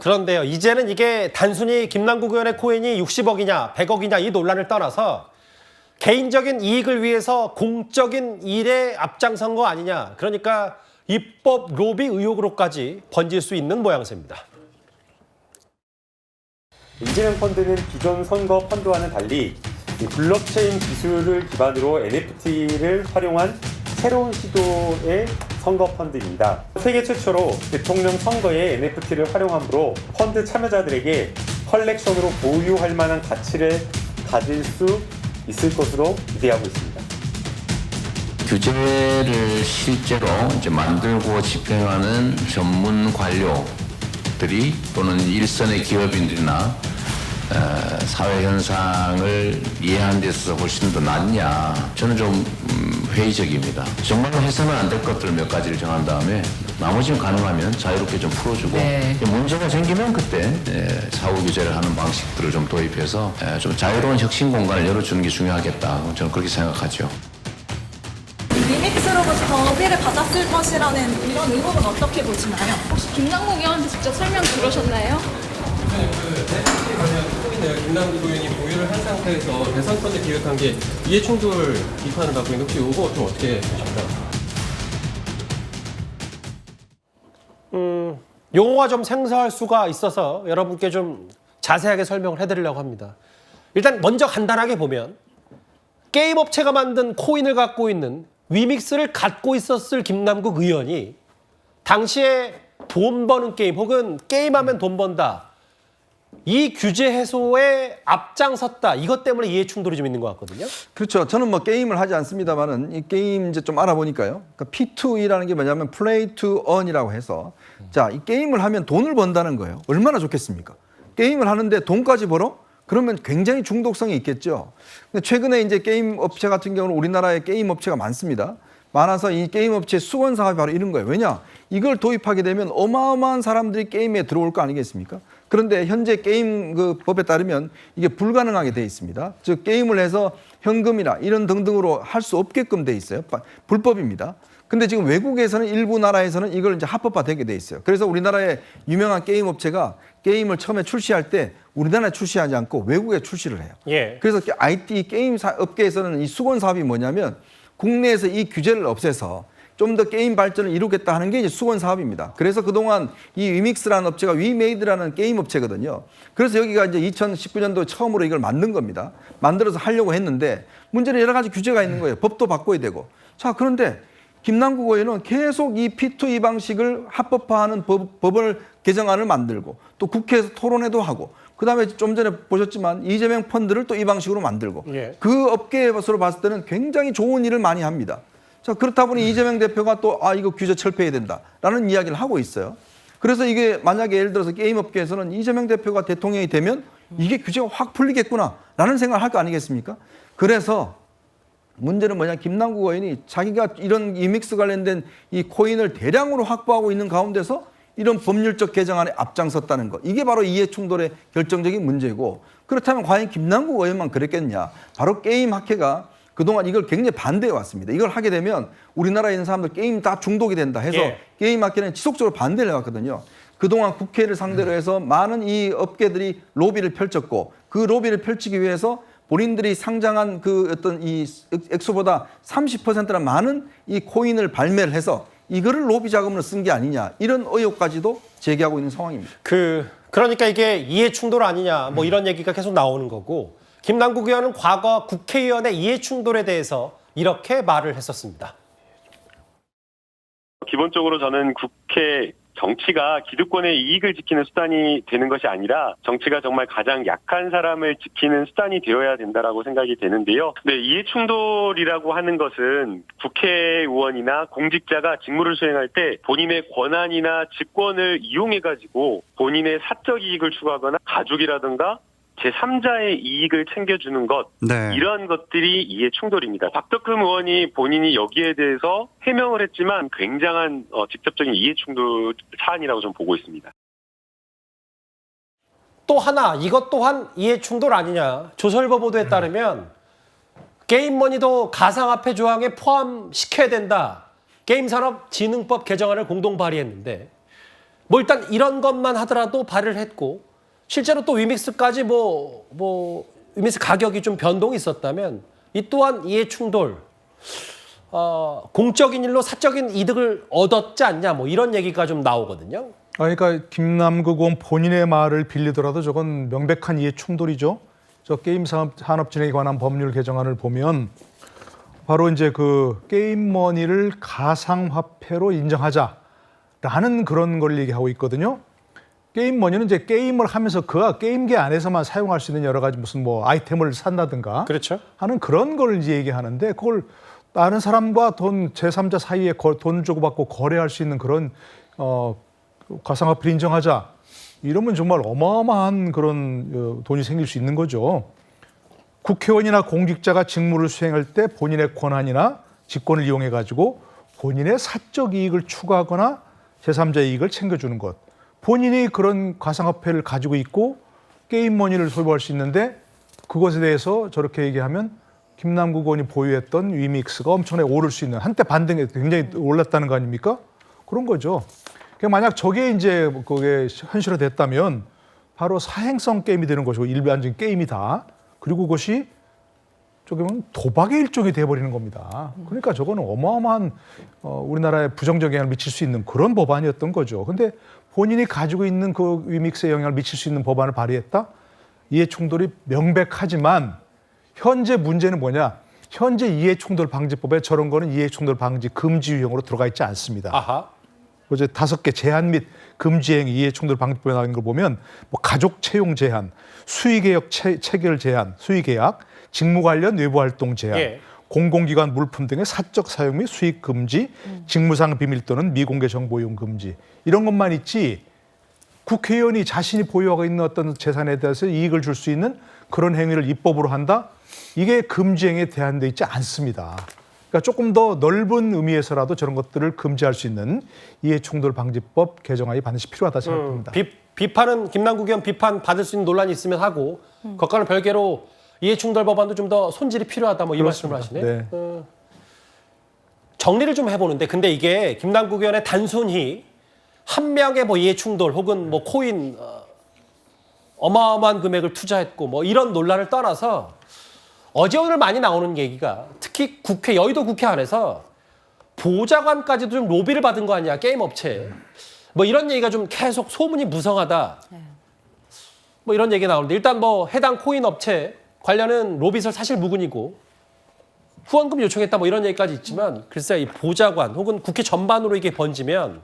그런데요, 이제는 이게 단순히 김남국 의원의 코인이 60억이냐 100억이냐 이 논란을 떠나서 개인적인 이익을 위해서 공적인 일에 앞장선 거 아니냐. 그러니까 입법 로비 의혹으로까지 번질 수 있는 모양새입니다. 이재명 펀드는 기존 선거 펀드와는 달리 블록체인 기술을 기반으로 NFT를 활용한 새로운 시도의 선거 펀드입니다. 세계 최초로 대통령 선거에 NFT를 활용함으로 펀드 참여자들에게 컬렉션으로 보유할 만한 가치를 가질 수 있을 것으로 기대하고 있습니다. 규제를 실제로 이제 만들고 집행하는 전문 관료들이 또는 일선의 기업인들이나 사회 현상을 이해하는 데 있어서 훨씬 더 낫냐, 저는 좀 회의적입니다. 정말로 해서는 안 될 것들 몇 가지를 정한 다음에 나머지는 가능하면 자유롭게 좀 풀어주고, 문제가 생기면 그때 사후 규제를 하는 방식들을 좀 도입해서 좀 자유로운 혁신 공간을 열어주는 게 중요하겠다, 저는 그렇게 생각하죠. 리믹스로부터 허비를 받았을 것이라는 이런 의혹은 어떻게 보시나요? 혹시 김남국 의원한테 직접 설명 들으셨나요? NFT 관련 코인을 김남국 의원이 보유를 한 상태에서 대선 펀드 기획한 게 이해충돌 비판을 받고 있는데 혹시 이거 좀 어떻게 보십니까? 용어가 좀 생소할 수가 있어서 여러분께 좀 자세하게 설명을 해드리려고 합니다. 일단 먼저 간단하게 보면 게임 업체가 만든 코인을 갖고 있는 위믹스를 갖고 있었을 김남국 의원이 당시에 돈 버는 게임 혹은 게임하면 돈 번다, 이 규제 해소에 앞장섰다, 이것 때문에 이해 충돌이 좀 있는 것 같거든요. 그렇죠. 저는 뭐 게임을 하지 않습니다만은 이 게임 이제 좀 알아보니까요. 그러니까 P2E라는 게 뭐냐면 Play to Earn이라고 해서, 자, 이 게임을 하면 돈을 번다는 거예요. 얼마나 좋겠습니까? 게임을 하는데 돈까지 벌어? 그러면 굉장히 중독성이 있겠죠. 근데 최근에 이제 게임 업체 같은 경우는 우리나라에 게임 업체가 많습니다. 많아서 이 게임 업체 수건 사업이 바로 이런 거예요. 왜냐? 이걸 도입하게 되면 어마어마한 사람들이 게임에 들어올 거 아니겠습니까? 그런데 현재 게임 그 법에 따르면 이게 불가능하게 돼 있습니다. 즉 게임을 해서 현금이나 이런 등등으로 할 수 없게끔 돼 있어요. 불법입니다. 근데 지금 외국에서는 일부 나라에서는 이걸 이제 합법화되게 돼 있어요. 그래서 우리나라의 유명한 게임 업체가 게임을 처음에 출시할 때 우리나라에 출시하지 않고 외국에 출시를 해요. 예. 그래서 IT 게임 업계에서는 이 수건 사업이 뭐냐면 국내에서 이 규제를 없애서 좀 더 게임 발전을 이루겠다 하는 게 이제 수건 사업입니다. 그래서 그동안 이 위믹스라는 업체가 위메이드라는 게임 업체거든요. 그래서 여기가 이제 2019년도에 처음으로 이걸 만든 겁니다. 만들어서 하려고 했는데 문제는 여러 가지 규제가 있는 거예요. 법도 바꿔야 되고. 자, 그런데 김남국 의원은 계속 이 P2E 방식을 합법화하는 법을 개정안을 만들고 또 국회에서 토론회도 하고, 그다음에 좀 전에 보셨지만 이재명 펀드를 또 이 방식으로 만들고, 예. 그 업계에서 봤을 때는 굉장히 좋은 일을 많이 합니다. 자, 그렇다 보니 이재명 대표가 또 이거 규제 철폐해야 된다라는 이야기를 하고 있어요. 그래서 이게 만약에 예를 들어서 게임 업계에서는 이재명 대표가 대통령이 되면 이게 규제가 확 풀리겠구나라는 생각을 할 거 아니겠습니까? 그래서 문제는 뭐냐, 김남국 의원이 자기가 이런 이믹스 관련된 이 코인을 대량으로 확보하고 있는 가운데서 이런 법률적 개정안에 앞장섰다는 것, 이게 바로 이해 충돌의 결정적인 문제고, 그렇다면 과연 김남국 의원만 그랬겠냐. 바로 게임 학회가 그동안 이걸 굉장히 반대해 왔습니다. 이걸 하게 되면 우리나라에 있는 사람들 게임 다 중독이 된다 해서 게임 학회는 지속적으로 반대를 해왔거든요. 그동안 국회를 상대로 해서 많은 이 업계들이 로비를 펼쳤고, 그 로비를 펼치기 위해서 본인들이 상장한 그 어떤 이 액수보다 30%나 많은 이 코인을 발매를 해서 이거를 로비 자금으로 쓴 게 아니냐, 이런 의혹까지도 제기하고 있는 상황입니다. 그러니까 이게 이해 충돌 아니냐, 뭐 이런 얘기가 계속 나오는 거고, 김남국 의원은 과거 국회의원의 이해 충돌에 대해서 이렇게 말을 했었습니다. 기본적으로 저는 국회 정치가 기득권의 이익을 지키는 수단이 되는 것이 아니라 정치가 정말 가장 약한 사람을 지키는 수단이 되어야 된다라고 생각이 되는데요. 네, 이해충돌이라고 하는 것은 국회의원이나 공직자가 직무를 수행할 때 본인의 권한이나 직권을 이용해가지고 본인의 사적 이익을 추구하거나 가족이라든가 제3자의 이익을 챙겨주는 것, 이러한 것들이 이해 충돌입니다. 박덕흠 의원이 본인이 여기에 대해서 해명을 했지만 굉장한 직접적인 이해 충돌 사안이라고 좀 보고 있습니다. 또 하나, 이것 또한 이해 충돌 아니냐. 조선일보 보도에 따르면 게임머니도 가상화폐 조항에 포함시켜야 된다. 게임산업진흥법 개정안을 공동 발의했는데 뭐 일단 이런 것만 하더라도 발의를 했고 실제로 또 위믹스까지 위믹스 가격이 좀 변동이 있었다면 이 또한 이해 충돌, 공적인 일로 사적인 이득을 얻었지 않냐 뭐 이런 얘기가 좀 나오거든요. 그러니까 김남국 의원 본인의 말을 빌리더라도 저건 명백한 이해 충돌이죠. 저 게임 산업 진행에 관한 법률 개정안을 보면 바로 이제 그 게임 머니를 가상화폐로 인정하자라는 그런 걸 얘기하고 있거든요. 게임 머니는 이제 게임을 하면서 그 게임기 안에서만 사용할 수 있는 여러 가지 무슨 뭐 아이템을 산다든가 그렇죠. 하는 그런 걸 이제 얘기하는데 그걸 다른 사람과 제3자 사이에 돈 주고받고 거래할 수 있는 그런 가상화폐를 인정하자. 이러면 정말 어마어마한 그런 돈이 생길 수 있는 거죠. 국회의원이나 공직자가 직무를 수행할 때 본인의 권한이나 직권을 이용해 가지고 본인의 사적 이익을 추구하거나 제3자 이익을 챙겨주는 것. 본인이 그런 가상화폐를 가지고 있고 게임 머니를 소유할 수 있는데 그것에 대해서 저렇게 얘기하면 김남국 의원이 보유했던 위믹스가 엄청나게 오를 수 있는 한때 반등에 굉장히 올랐다는 거 아닙니까? 그런 거죠. 만약 저게 이제 그게 현실화됐다면 바로 사행성 게임이 되는 것이고 일반적인 게임이다. 그리고 그것이 조금은 도박의 일종이 돼버리는 겁니다. 그러니까 저거는 어마어마한 우리나라에 부정적 영향을 미칠 수 있는 그런 법안이었던 거죠. 근데 본인이 가지고 있는 그 위믹스에 영향을 미칠 수 있는 법안을 발의했다? 이해충돌이 명백하지만 현재 문제는 뭐냐? 현재 이해충돌 방지법에 저런 거는 이해충돌 방지 금지 유형으로 들어가 있지 않습니다. 아하. 어제 5개 제한 및 금지 행위 이해충돌 방지법에 나와 있는 걸 보면 뭐 가족 채용 제한, 수의계약 체결 제한, 수의계약, 직무 관련 외부 활동 제한, 예. 공공기관 물품 등의 사적 사용 및 수익 금지, 직무상 비밀 또는 미공개 정보 이용 금지 이런 것만 있지 국회의원이 자신이 보유하고 있는 어떤 재산에 대해서 이익을 줄 수 있는 그런 행위를 입법으로 한다? 이게 금지 행위에 대한돼 있지 않습니다. 그러니까 조금 더 넓은 의미에서라도 저런 것들을 금지할 수 있는 이해충돌 방지법 개정안이 반드시 필요하다 생각합니다. 비판은 김남국 의원 비판 받을 수 있는 논란이 있으면 하고 그것과는 별개로 이해충돌 법안도 좀 더 손질이 필요하다 뭐 이 말씀을 하시네. 네. 정리를 좀 해보는데 근데 이게 김남국 의원의 단순히 한 명의 뭐 이해충돌 혹은 뭐 코인 어마어마한 금액을 투자했고 뭐 이런 논란을 떠나서 어제 오늘 많이 나오는 얘기가 특히 여의도 국회 안에서 보좌관까지도 좀 로비를 받은 거 아니야 게임 업체 뭐 이런 얘기가 좀 계속 소문이 무성하다 뭐 이런 얘기 나오는데 일단 뭐 해당 코인 업체 관련은 로비설 사실 무근이고 후원금 요청했다 뭐 이런 얘기까지 있지만 글쎄 이 보좌관 혹은 국회 전반으로 이게 번지면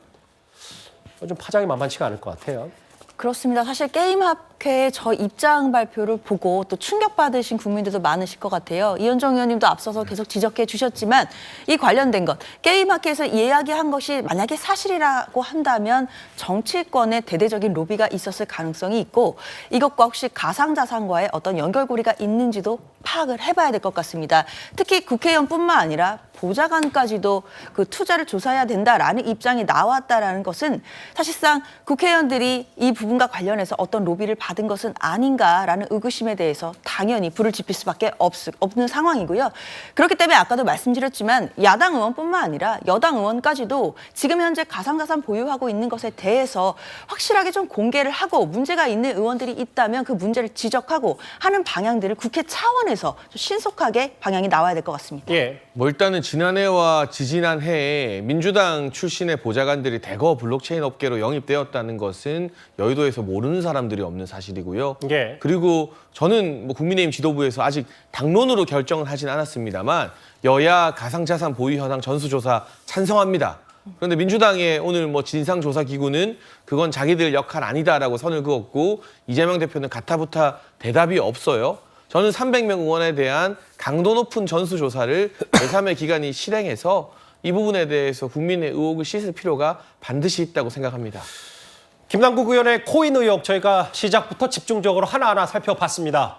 좀 파장이 만만치가 않을 것 같아요. 그렇습니다. 사실 게임학회의 저 입장 발표를 보고 또 충격받으신 국민들도 많으실 것 같아요. 이현정 의원님도 앞서서 계속 지적해 주셨지만 이 관련된 것, 게임학회에서 이야기한 것이 만약에 사실이라고 한다면 정치권에 대대적인 로비가 있었을 가능성이 있고 이것과 혹시 가상자산과의 어떤 연결고리가 있는지도 파악을 해봐야 될 것 같습니다. 특히 국회의원뿐만 아니라 보좌관까지도 그 투자를 조사해야 된다라는 입장이 나왔다라는 것은 사실상 국회의원들이 이 부분과 관련해서 어떤 로비를 받은 것은 아닌가라는 의구심에 대해서 당연히 불을 지필 수밖에 없는 상황이고요. 그렇기 때문에 아까도 말씀드렸지만 야당 의원뿐만 아니라 여당 의원까지도 지금 현재 가상자산 보유하고 있는 것에 대해서 확실하게 좀 공개를 하고 문제가 있는 의원들이 있다면 그 문제를 지적하고 하는 방향들을 국회 차원에서 좀 신속하게 방향이 나와야 될 것 같습니다. 예. 뭐 일단은 지난해와 지지난해에 민주당 출신의 보좌관들이 대거 블록체인 업계로 영입되었다는 것은 여의도에서 모르는 사람들이 없는 사실이고요. 예. 그리고 저는 뭐 국민의힘 지도부에서 아직 당론으로 결정을 하진 않았습니다만 여야 가상자산 보유 현황 전수조사 찬성합니다. 그런데 민주당의 오늘 뭐 진상조사기구는 그건 자기들 역할 아니다라고 선을 그었고 이재명 대표는 가타부타 대답이 없어요. 저는 300명 의원에 대한 강도 높은 전수조사를 제3의 기관이 실행해서 이 부분에 대해서 국민의 의혹을 씻을 필요가 반드시 있다고 생각합니다. 김남국 의원의 코인 의혹 저희가 시작부터 집중적으로 하나하나 살펴봤습니다.